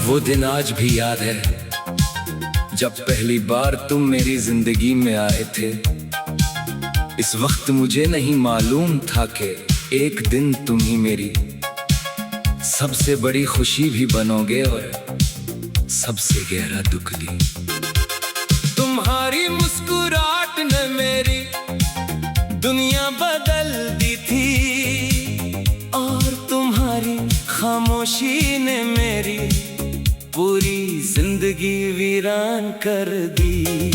वो दिन आज भी याद है जब पहली बार तुम मेरी जिंदगी में आए थे। इस वक्त मुझे नहीं मालूम था कि एक दिन तुम ही मेरी सबसे बड़ी खुशी भी बनोगे और सबसे गहरा दुख भी। तुम्हारी मुस्कुराहट ने मेरी दुनिया बदल दी थी और तुम्हारी खामोशी ने मेरी पूरी जिंदगी वीरान कर दी।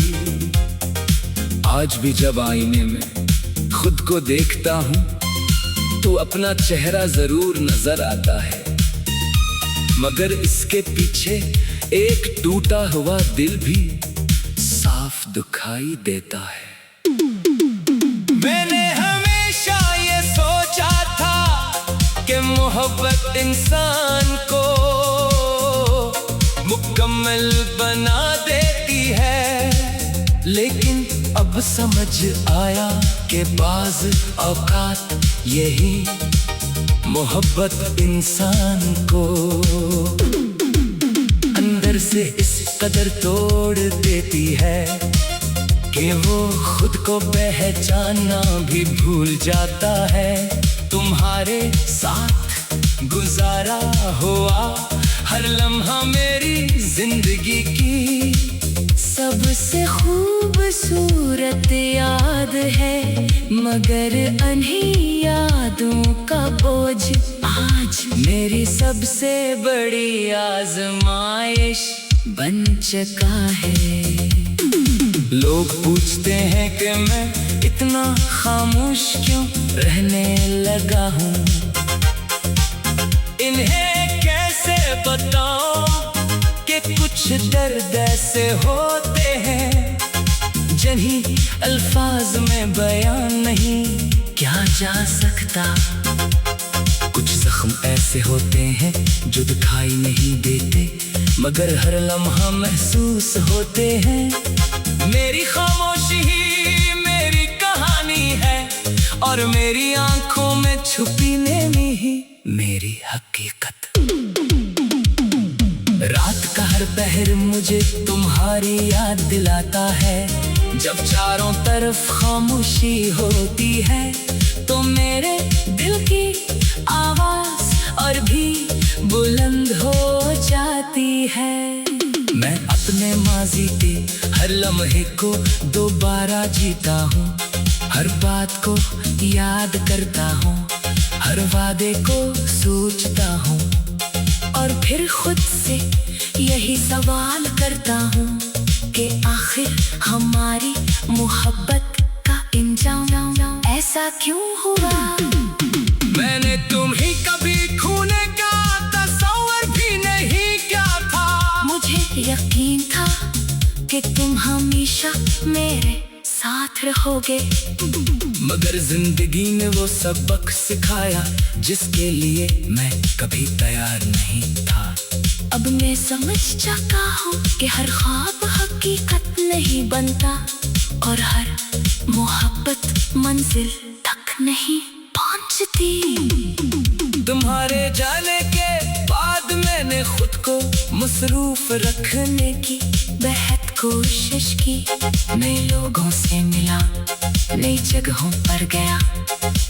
आज भी जब आईने में खुद को देखता हूँ तो अपना चेहरा जरूर नजर आता है, मगर इसके पीछे एक टूटा हुआ दिल भी साफ दिखाई देता है। मैंने हमेशा ये सोचा था कि मोहब्बत इंसान को मुकम्मल बना देती है, लेकिन अब समझ आया कि बाज औकात यही मोहब्बत इंसान को अंदर से इस कदर तोड़ देती है कि वो खुद को पहचानना भी भूल जाता है। तुम्हारे साथ गुजारा हुआ हर लम्हा मेरी जिंदगी की सबसे खूबसूरत याद है, मगर अन्ही यादों का बोझ आज मेरी सबसे बड़ी आजमाइश बन चुका है। लोग पूछते हैं कि मैं इतना खामोश क्यों रहने लगा हूँ, इन्हें कैसे बताऊं कि कुछ दर्द ऐसे होते हैं जिन्हीं अल्फाज में बयान नहीं किया जा सकता। कुछ जख्म ऐसे होते हैं जो दिखाई नहीं देते, मगर हर लम्हा महसूस होते हैं। मेरी खामोशी ही मेरी कहानी है और मेरी आंखों में छुपी नहीं ही मेरी हकीकत। रात का हर पहर मुझे तुम्हारी याद दिलाता है, जब चारों तरफ खामोशी होती है तो मेरे दिल की आवाज और भी बुलंद हो जाती है। मैं अपने माजी के हर लम्हे को दोबारा जीता हूँ, हर बात को याद करता हूँ, हर वादे को सोचता हूँ और फिर खुद से यही सवाल करता हूँ कि आखिर हमारी मोहब्बत का इंजाम ऐसा क्यों हुआ। मैंने तुम्हें कभी खोने का तस्वर भी नहीं किया था, मुझे यकीन था कि तुम हमेशा मेरे साथ रहोगे, मगर जिंदगी ने वो सबक सिखाया जिसके लिए मैं कभी तैयार नहीं था। अब मैं समझ चुका हूँ कि हर ख्वाब हकीकत नहीं बनता और हर मोहब्बत मंजिल तक नहीं पहुँचती। तुम्हारे जाने के बाद मैंने खुद को मसरूफ रखने की बेहद कोशिश की, नए लोगों से मिला, नई जगहों पर गया,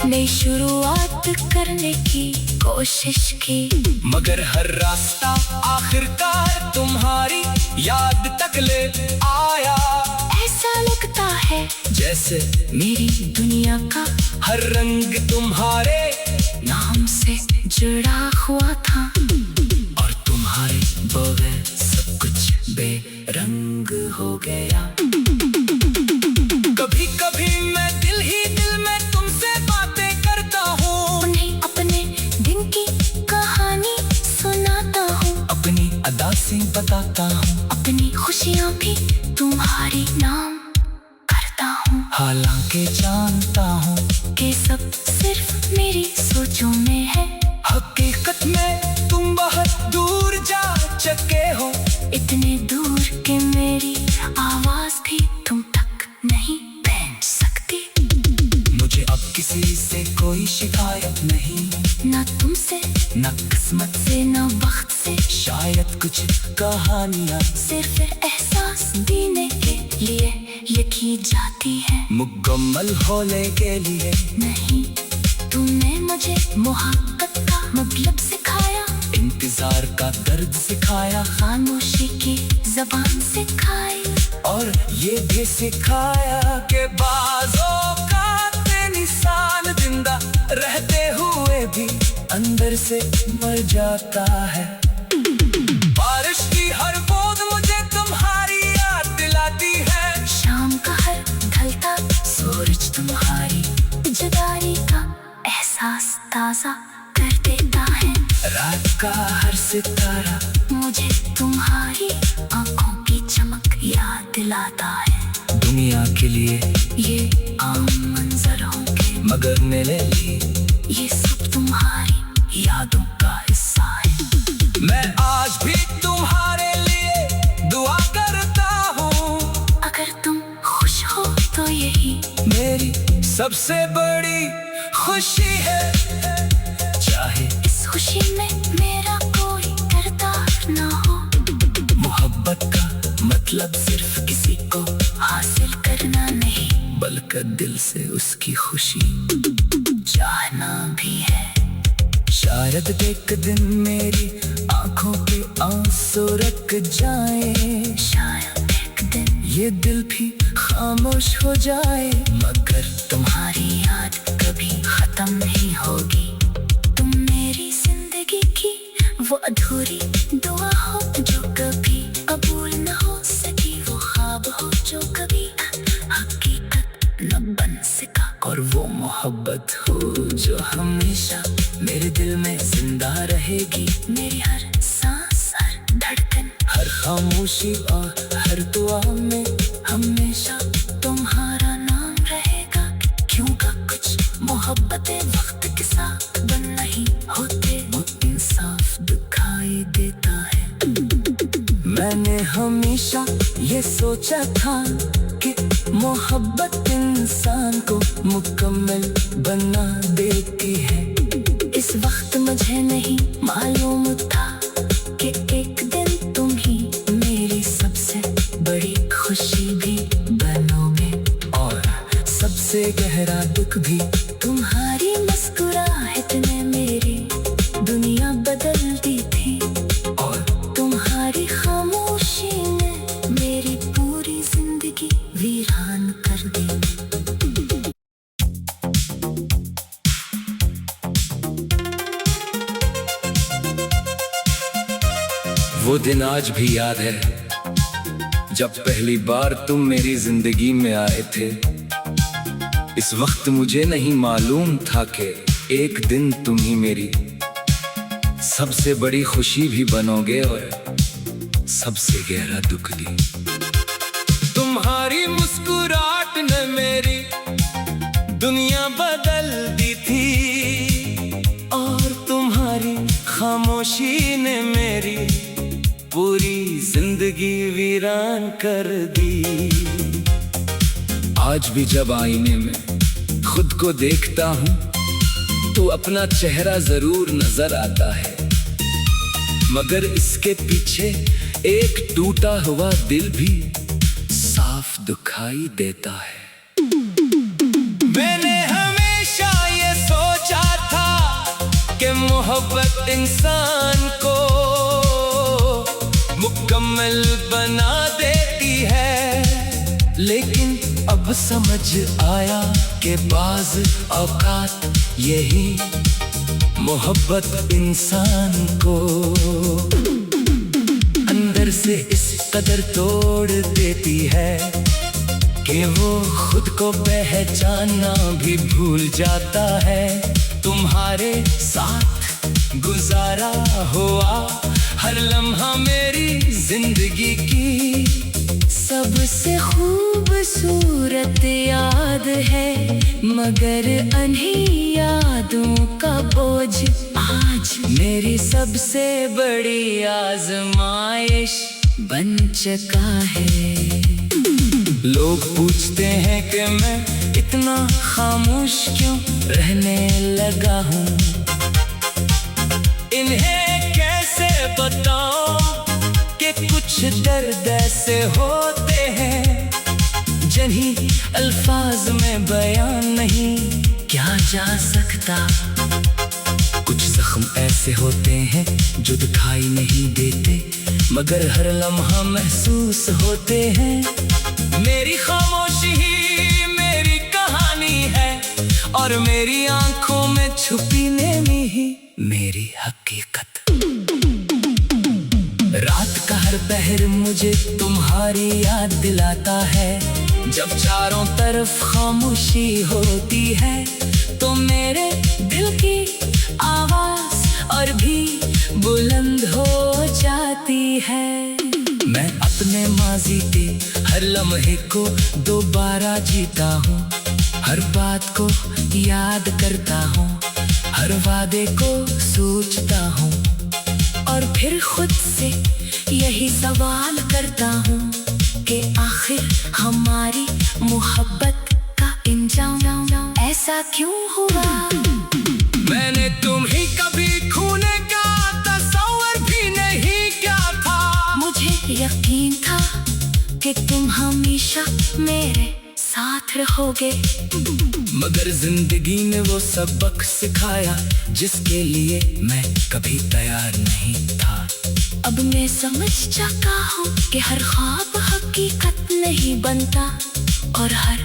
नई शुरुआत करने की कोशिश की, मगर हर रास्ता आखिरकार तुम्हारी याद तक ले आया। ऐसा लगता है जैसे मेरी दुनिया का हर रंग तुम्हारे नाम से जुड़ा हुआ था और तुम्हारे बगैर सब कुछ बेरंग हो गया। कभी कभी मैं दिल ही दिल में तुमसे बातें करता हूँ, उन्हें अपने दिन की कहानी सुनाता हूँ, अपनी अदा से बताता हूँ, अपनी खुशियाँ भी तुम्हारी नाम करता हूँ। हालांकि जानता हूँ कि सब सिर्फ मेरी सोचों में है, हकीकत में तुम बहुत दूर जा चुके हो, इतने दूर कि मेरी आवाज भी तुम तक नहीं पहुंच सकती। मुझे मुझे अब किसी से कोई शिकायत नहीं, ना तुमसे, न किस्मत से ना वक्त से, शायद कुछ कहानियाँ सिर्फ एहसास देने के लिए लिखी जाती है। मुकम्मल होने के लिए नहीं, तुमने मुझे मोहब्बत का मतलब सिखाया, इंतजार का दर्द सिखाया, खामोशी की जबान सिखाई, और ये भी सिखाया कि बाज़ों का इंसान जिंदा रहते हुए भी अंदर से मर जाता है। बारिश की हर बूंद मुझे तुम्हारी याद दिलाती है, शाम का हर ढलता सूरज तुम्हारी जुदाई का एहसास ताजा कर देता है। रात का हर सितारा मुझे तुम्हारी आंखों की चमक याद दिलाता है। दुनिया के लिए ये आम मंजर होंगे, मगर मेरे लिए ये सब तुम्हारी यादों का हिस्सा है। मैं आज भी तुम्हारे लिए दुआ करता हूँ, अगर तुम खुश हो तो यही मेरी सबसे बड़ी खुशी है। चाहे इस खुशी में मेरा कोई किरदार ना हो, मोहब्बत का मतलब सिर्फ किसी को हासिल करना नहीं, बल्कि दिल से उसकी खुशी चाहना भी है। शायद एक दिन मेरी आंखों के आंसू रुक जाए, शायद एक दिन ये दिल भी खामोश हो जाए, मगर तुम्हारी याद कभी खत्म नहीं होगी। तुम मेरी जिंदगी की वो अधूरी दुआ हो जो कभी कबूल न हो सकी, वो ख्वाब हो जो कभी हकीकत न बन सका, और वो मोहब्बत हो जो हमेशा मेरे दिल में जिंदा रहेगी। मेरी हर सांस, हर धड़कन, हर खामोशी और हर दुआ में हमेशा तुम्हारा नाम रहेगा। क्योंकि कुछ मोहब्बतें वक्त के साथ बन नहीं होते, वो इंसाफ दिखाई देता है। मैंने हमेशा ये सोचा था कि मोहब्बत इंसान को मुकम्मल बना देती है। इस वक्त मुझे नहीं मालूम था कि एक दिन तुम ही मेरी सबसे बड़ी खुशी भी बनोगे, और सबसे गहरा दुख भी। तुम्हारी मुस्कुराहट ने मेरी दुनिया बदल दी थी, और तुम्हारी खामोशी ने मेरी पूरी जिंदगी वीरान कर दी। वो दिन आज भी याद है जब पहली बार तुम मेरी जिंदगी में आए थे। इस वक्त मुझे नहीं मालूम था कि एक दिन तुम ही मेरी सबसे बड़ी खुशी भी बनोगे और सबसे गहरा दुख भी। तुम्हारी मुस्कुराहट ने मेरी दुनिया बदल दी थी, और तुम्हारी खामोशी ने मेरी पूरी जिंदगी वीरान कर दी। आज भी जब आईने में खुद को देखता हूँ तो अपना चेहरा जरूर नजर आता है, मगर इसके पीछे एक टूटा हुआ दिल भी साफ दिखाई देता है। मैंने हमेशा ये सोचा था कि मोहब्बत इंसान को मुकम्मल बना देती है, लेकिन अब समझ आया कि बाज़ औकात यही मोहब्बत इंसान को अंदर से इस कदर तोड़ देती है कि वो खुद को पहचानना भी भूल जाता है। तुम्हारे साथ गुजारा हुआ हर लम्हा मेरी जिंदगी की सबसे खूबसूरत याद है, मगर अनही यादों का बोझ आज मेरी सबसे बड़ी आजमाइश बन चुका है। लोग पूछते हैं कि मैं इतना खामोश लगा हूँ। इन्हें कैसे बताऊं कि कुछ दर्द ऐसे होते हैं जिन्हीं अल्फाज में बयान नहीं किया जा सकता। कुछ जख्म ऐसे होते हैं जो दिखाई नहीं देते मगर हर लम्हा महसूस होते हैं। मेरी खामोशी ही मेरी कहानी है और मेरी आंखों में छुपी नेमी ही मेरी हकीकत। रात का हर पहर मुझे तुम्हारी याद दिलाता है। जब चारों तरफ खामोशी होती है तो मेरे दिल की आवाज और भी बुलंद हो जाती है। मैं अपने माजी के हर लम्हे को दोबारा जीता हूँ, हर बात को याद करता हूँ, हर वादे को सोचता हूँ और फिर खुद से यही सवाल करता हूँ कि आखिर हमारी मोहब्बत का इंजाम ऐसा क्यों हुआ। मैंने तुम्हें कभी खोने का तस्वर भी नहीं किया था। मुझे यकीन था कि तुम हमेशा मेरे साथ रहोगे मगर जिंदगी ने वो सबक सिखाया जिसके लिए मैं कभी तैयार नहीं था। अब मैं समझ चुका हूँ कि हर ख्वाब हकीकत नहीं बनता और हर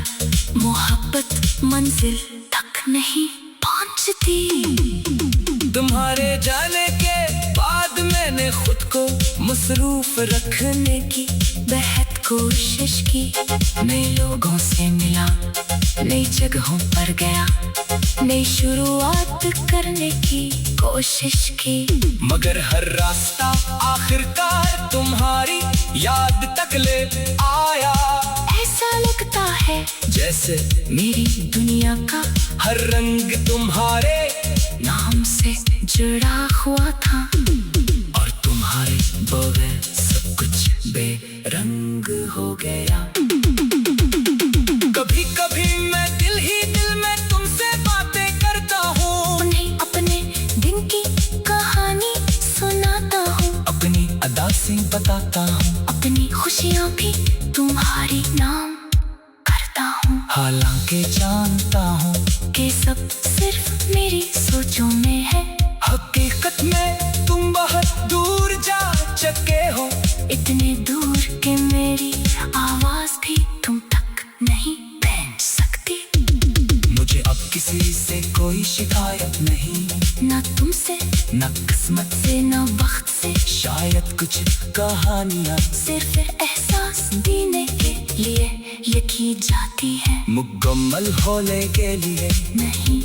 मोहब्बत मंजिल तक नहीं पहुँचती। तुम्हारे जाने के बाद मैंने खुद को मसरूफ रखने की बेहद कोशिश की। नए लोगों से मिला, नई जगहों पर गया, नई शुरुआत करने की कोशिश की मगर हर रास्ता आखिरकार तुम्हारी याद तक ले आया। ऐसा लगता है जैसे मेरी दुनिया का हर रंग तुम्हारे नाम से जुड़ा हुआ था और तुम्हारे बगैर सब कुछ बेरंग हो गया। कभी कभी मैं दिल ही दिल में तुमसे बातें करता हूँ, उन्हें अपने दिन की कहानी सुनाता हूँ, अपनी अदा से बताता हूँ, अपनी खुशियाँ भी तुम्हारी नाम करता हूँ। हालांकि जानता हूँ कि सब सिर्फ मेरी सोचों में है, हकीकत में तुम बहुत दूर जा चुके हो, इतने दूर कि मेरी आवाज भी तुम तक नहीं पहुंच सकती। मुझे अब किसी से कोई शिकायत नहीं, ना तुमसे, ना किस्मत से, ना वक्त से, शायद कुछ कहानियाँ सिर्फ एहसास देने के लिए लिखी जाती है, मुकम्मल होने के लिए नहीं।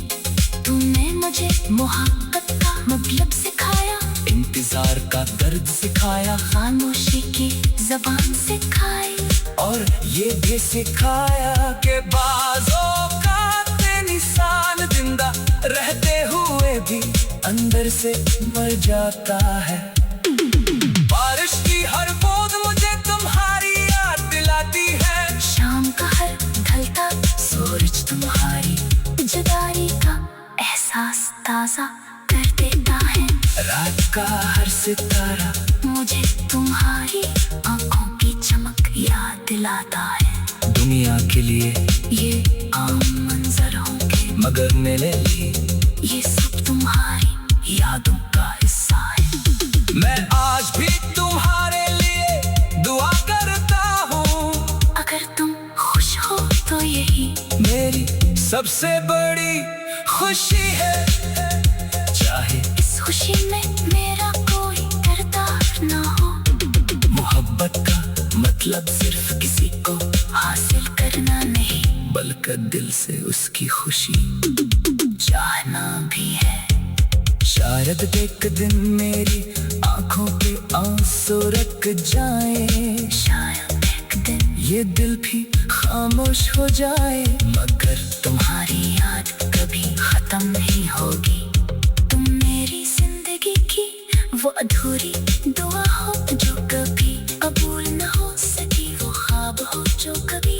तुमने मुझे मोहब्बत का मतलब सिखाया, इंतजार का दर्द सिखाया, खामोशी की ज़बान सिखाई और ये भी सिखाया कि बाज़ों का निशान जिंदा रहते हुए भी अंदर से मर जाता है। बारिश की हर बूंद मुझे तुम्हारी याद दिलाती है, शाम का हर ढलता सूरज तुम्हारी जुदाई का एहसास ताज़ा कर देता है। रात का हर सितारा मुझे तुम्हारी आंखों की चमक याद दिलाता है। दुनिया के लिए ये आम मंजर होंगे मगर मेरे लिए ये सब तुम्हारी यादों का हिस्सा है। मैं आज भी तुम्हारे लिए दुआ करता हूँ, अगर तुम खुश हो तो यही मेरी सबसे बड़ी खुशी है। चाहे इस खुशी में मेरा कोई किरदार ना हो, मोहब्बत का मतलब सिर्फ किसी को हासिल करना नहीं बल्कि दिल से उसकी खुशी चाहना भी है। शायद एक दिन मेरी आंखों पे आंसू रुक जाए, शायद एक दिन ये दिल भी खामोश हो जाए मगर तुम्हारी याद कभी खत्म नहीं होगी। तुम मेरी जिंदगी की वो अधूरी दुआ हो जो कभी कबूल न हो सकी, वो ख्वाब हो जो कभी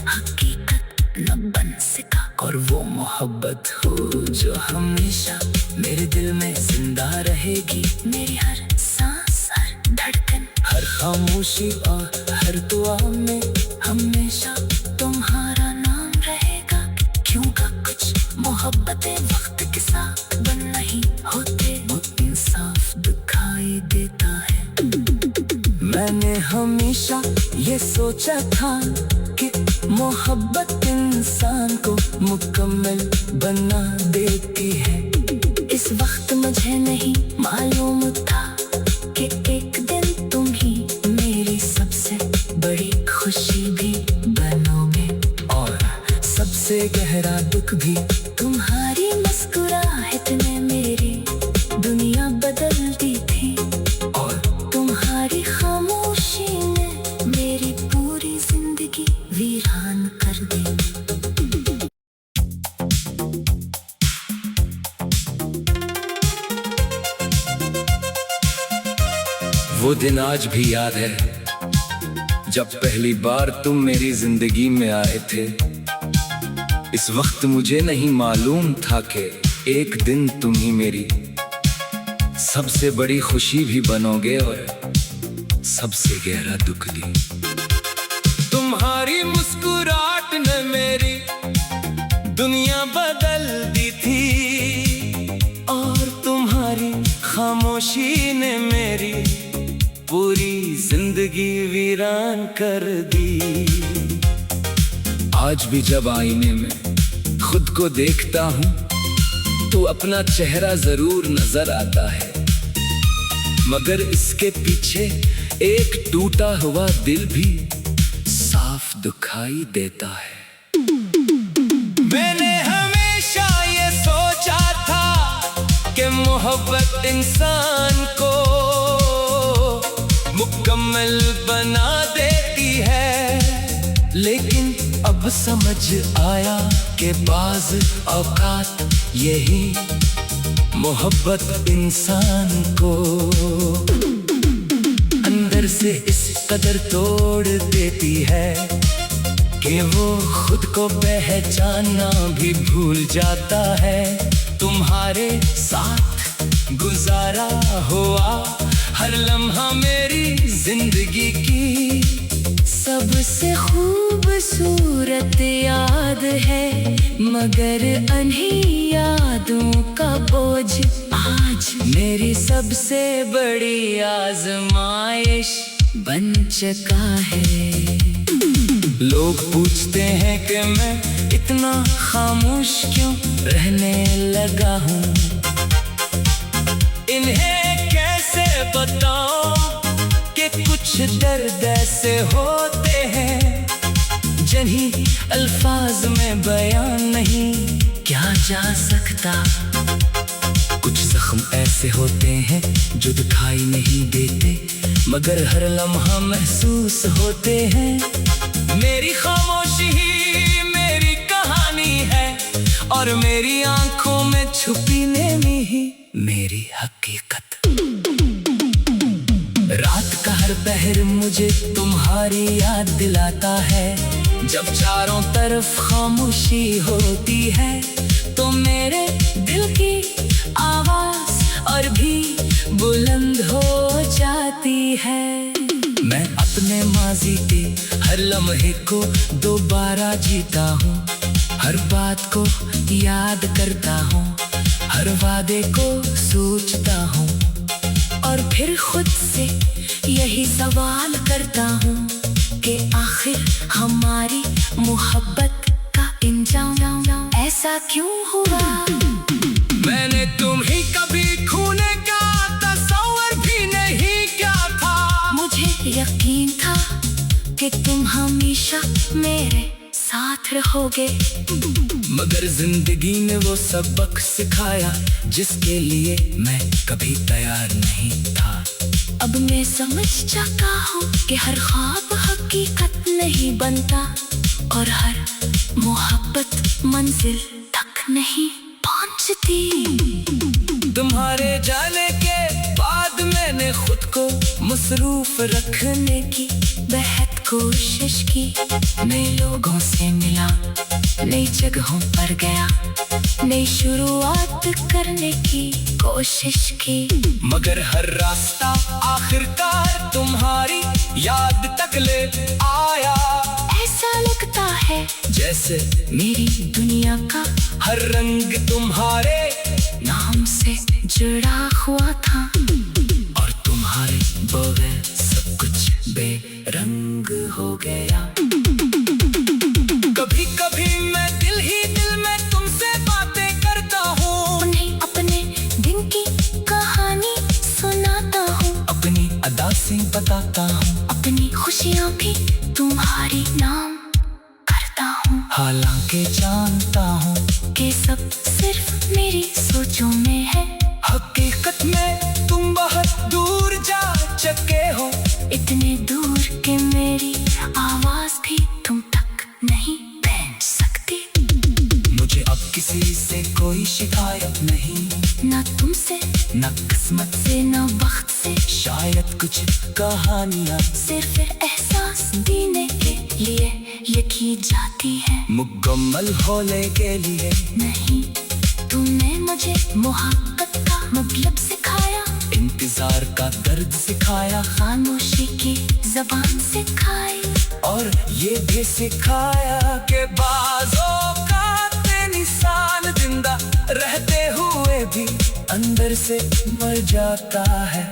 हकीकत न बन सका और वो मोहब्बत हो जो हमेशा मेरे दिल में जिंदा रहेगी। मेरी हर सांस, हर धड़कन, हर खामोशी और हर दुआ में हमेशा तुम्हारा नाम रहेगा। क्यों का कुछ मोहब्बतें वक्त के साथ बन नहीं होते, वो इंसाफ दिखाई देता है। मैंने हमेशा ये सोचा था कि मोहब्बत इंसान को मुकम्मल बना देती है। इस वक्त मुझे नहीं मालूम था कि एक दिन तुम ही मेरी सबसे बड़ी खुशी भी बनोगे और सबसे गहरा दुख भी। तुम्हारी मुस्कुराहट ने मेरी दुनिया बदल दी थी, और तुम्हारी खामोशी ने मेरी पूरी जिंदगी वीरान कर दी। वो दिन आज भी याद है जब पहली बार तुम मेरी जिंदगी में आए थे। इस वक्त मुझे नहीं मालूम था कि एक दिन तुम ही मेरी सबसे बड़ी खुशी भी बनोगे और सबसे गहरा दुख भी। तुम्हारी मुस्कुराहट ने मेरी दुनिया बदल दी थी और तुम्हारी खामोशी ने मेरी पूरी जिंदगी वीरान कर दी। आज भी जब आईने में खुद को देखता हूँ तो अपना चेहरा जरूर नजर आता है, मगर इसके पीछे एक टूटा हुआ दिल भी साफ दिखाई देता है। मैंने हमेशा ये सोचा था कि मोहब्बत इंसान को मुकम्मल बना देती है, लेकिन अब समझ आया कि बाज़ औकात यही मोहब्बत इंसान को अंदर से इस कदर तोड़ देती है कि वो खुद को पहचानना भी भूल जाता है। तुम्हारे साथ गुजारा हुआ हर लम्हा मेरी जिंदगी की सबसे खूबसूरत याद है, मगर अनही यादों का बोझ आज मेरी सबसे बड़ी आजमाइश बन चुका है। लोग पूछते हैं कि मैं इतना खामोश क्यों रहने लगा हूँ। इन्हें कैसे बताऊं कि कुछ दर्द ऐसे होते हैं जिन्हीं अल्फाज में बयान नहीं किया जा सकता। कुछ जख्म ऐसे होते हैं जो दिखाई नहीं देते, मगर हर लम्हा महसूस होते हैं। मेरी खामोशी ही मेरी कहानी है और मेरी आंखों में छुपी नेमी ही मेरी हकीकत। रात का हर पहर मुझे तुम्हारी याद दिलाता है। जब चारों तरफ खामोशी होती है तो मेरे दिल की आवाज और भी बुलंद हो जाती है। मैं अपने माजी के हर लम्हे को दोबारा जीता हूँ, हर बात को याद करता हूँ, हर वादे को सोचता हूँ और फिर खुद से यही सवाल करता हूँ कि आखिर हमारी मोहब्बत का इंजाम ऐसा क्यों हुआ। मैंने तुम्हें कभी खोने का तस्वर भी नहीं किया था। मुझे यकीन था कि तुम हमेशा मेरे साथ रहोगे, मगर जिंदगी ने वो सबक सिखाया जिसके लिए मैं कभी तैयार नहीं था। अब मैं समझ चुका हूँ कि हर ख्वाब हकीकत नहीं बनता और हर मोहब्बत मंजिल तक नहीं पहुँचती। तुम्हारे जाने के बाद मैंने खुद को मसरूफ रखने की बेहद कोशिश की, नए लोगों से मिला, नई जगहों पर गया, नई शुरुआत करने की कोशिश की। मगर हर रास्ता आखिरकार तुम्हारी याद तक ले आया। ऐसा लगता है जैसे मेरी दुनिया का हर रंग तुम्हारे नाम से जुड़ा हुआ था, और तुम्हारे बगैर सब कुछ बेरंग हो गया। कभी कभी मैं दिल ही दिल में तुमसे बातें करता हूँ, उन्हें अपने दिन की कहानी सुनाता हूँ, अपनी अदा से बताता हूँ, अपनी खुशियाँ भी तुम्हारी नाम करता हूँ। हालांकि जानता हूँ कि सब सिर्फ मेरी सोचों में है, हकीकत में तुम बहुत दूर जा चुके हो। इतने दूर कि मेरी आवाज भी तुम तक नहीं पहुंच सकती। मुझे अब किसी से कोई शिकायत नहीं, ना तुमसे, न किस्मत से ना वक्त से, शायद कुछ कहानियाँ सिर्फ एहसास देने के लिए लिखी जाती है। मुकम्मल होने के लिए नहीं, तुमने मुझे मोहब्बत का मतलब सिखाया, इंतजार का दर्द सिखाया, खामोशी की जबान सिखाई, और ये भी सिखाया कि बाज़ों का इंसान जिंदा रहते हुए भी अंदर से मर जाता है।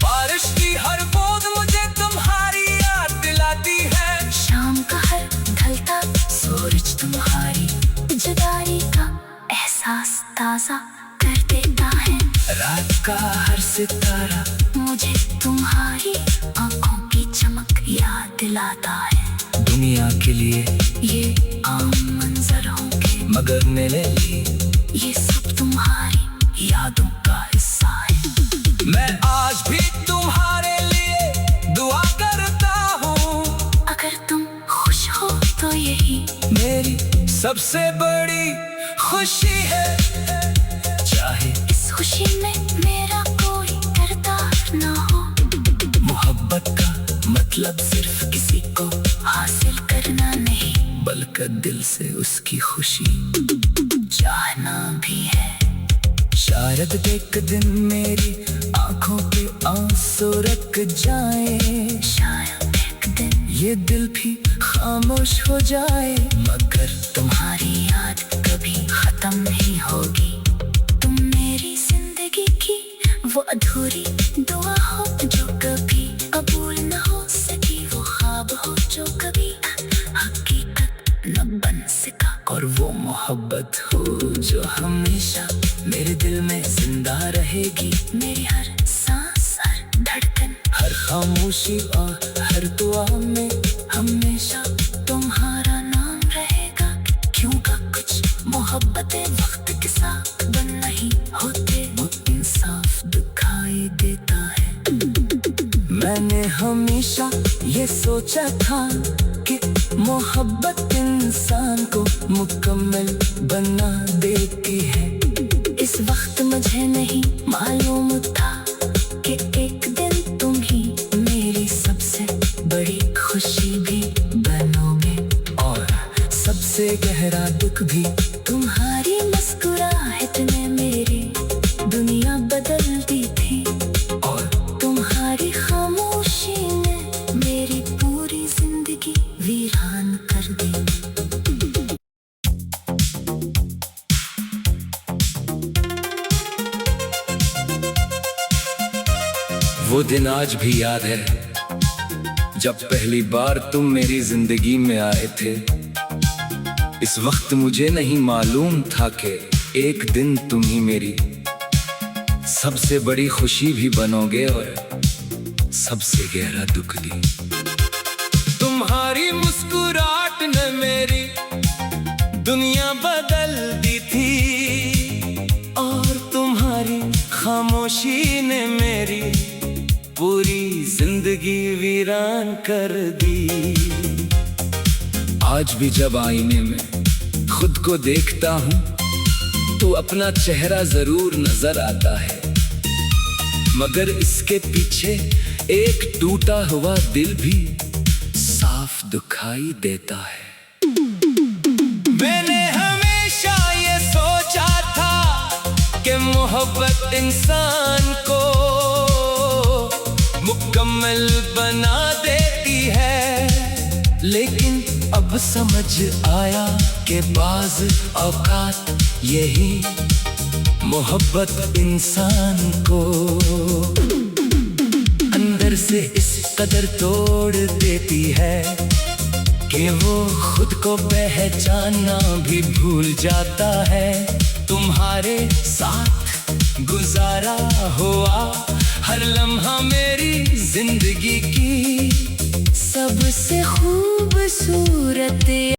बारिश की हर बूंद मुझे तुम्हारी याद दिलाती है, शाम का हर ढलता सूरज तुम्हारी जुदाई का एहसास ताजा कर देता है। रात का हर सितारा मुझे तुम्हारी आंखों की चमक याद दिलाता है। दुनिया के लिए ये आम मंजर होंगे, मगर मेरे लिए ये सब तुम्हारी यादों का हिस्सा है। मैं आज भी तुम्हारे लिए दुआ करता हूँ, अगर तुम खुश हो तो यही मेरी सबसे बड़ी खुशी है। चाहे इस खुशी में मेरा कोई किरदार ना हो, मोहब्बत का मतलब सिर्फ किसी को हासिल करना नहीं, बल्कि दिल से उसकी खुशी चाहना भी है। शायद एक दिन मेरी आंखों के आंसू रुक जाए, शायद एक दिन ये दिल भी खामोश हो जाए, मगर तुम्हारी याद कभी खत्म नहीं होगी। तुम मेरी जिंदगी की वो अधूरी दुआ हो जो कभी कबूल न हो सकी, वो ख्वाब हो जो कभी हकीकत न बन सका, और वो मोहब्बत हो जो हमेशा मेरे दिल में जिंदा रहेगी। मेरी हर सांस, हर धड़कन, हर खामोशी और हर दुआ में हमेशा तुम्हारा नाम रहेगा। क्योंकि कुछ मोहब्बतें वक्त के साथ बन नहीं होते, वो इंसाफ दिखाई देता है। मैंने हमेशा ये सोचा था कि मोहब्बत इंसान को मुकम्मल बना देती है। इस वक्त मुझे नहीं मालूम था कि एक दिन तुम ही मेरी सबसे बड़ी खुशी भी बनोगे, और सबसे गहरा दुख भी। तुम्हारी मुस्कुराहट ने मेरी दुनिया बदल दी थी, और तुम्हारी खामोशी ने मेरी पूरी जिंदगी वीरान कर दी। वो दिन आज भी याद है जब पहली बार तुम मेरी जिंदगी में आए थे। इस वक्त मुझे नहीं मालूम था कि एक दिन तुम ही मेरी सबसे बड़ी खुशी भी बनोगे और सबसे गहरा दुख भी। तुम्हारी मुस्कुराहट ने मेरी दुनिया बदल दी थी, और तुम्हारी खामोशी ने मेरी पूरी जिंदगी वीरान कर दी। आज भी जब आईने में खुद को देखता हूँ तो अपना चेहरा जरूर नजर आता है, मगर इसके पीछे एक टूटा हुआ दिल भी साफ दिखाई देता है। मोहब्बत इंसान को मुकम्मल बना देती है। लेकिन अब समझ आया कि बाज़ औकात यही मोहब्बत इंसान को अंदर से इस कदर तोड़ देती है कि वो खुद को पहचानना भी भूल जाता है। तुम्हारे साथ गुजारा हुआ हर लम्हा मेरी जिंदगी की सबसे खूबसूरत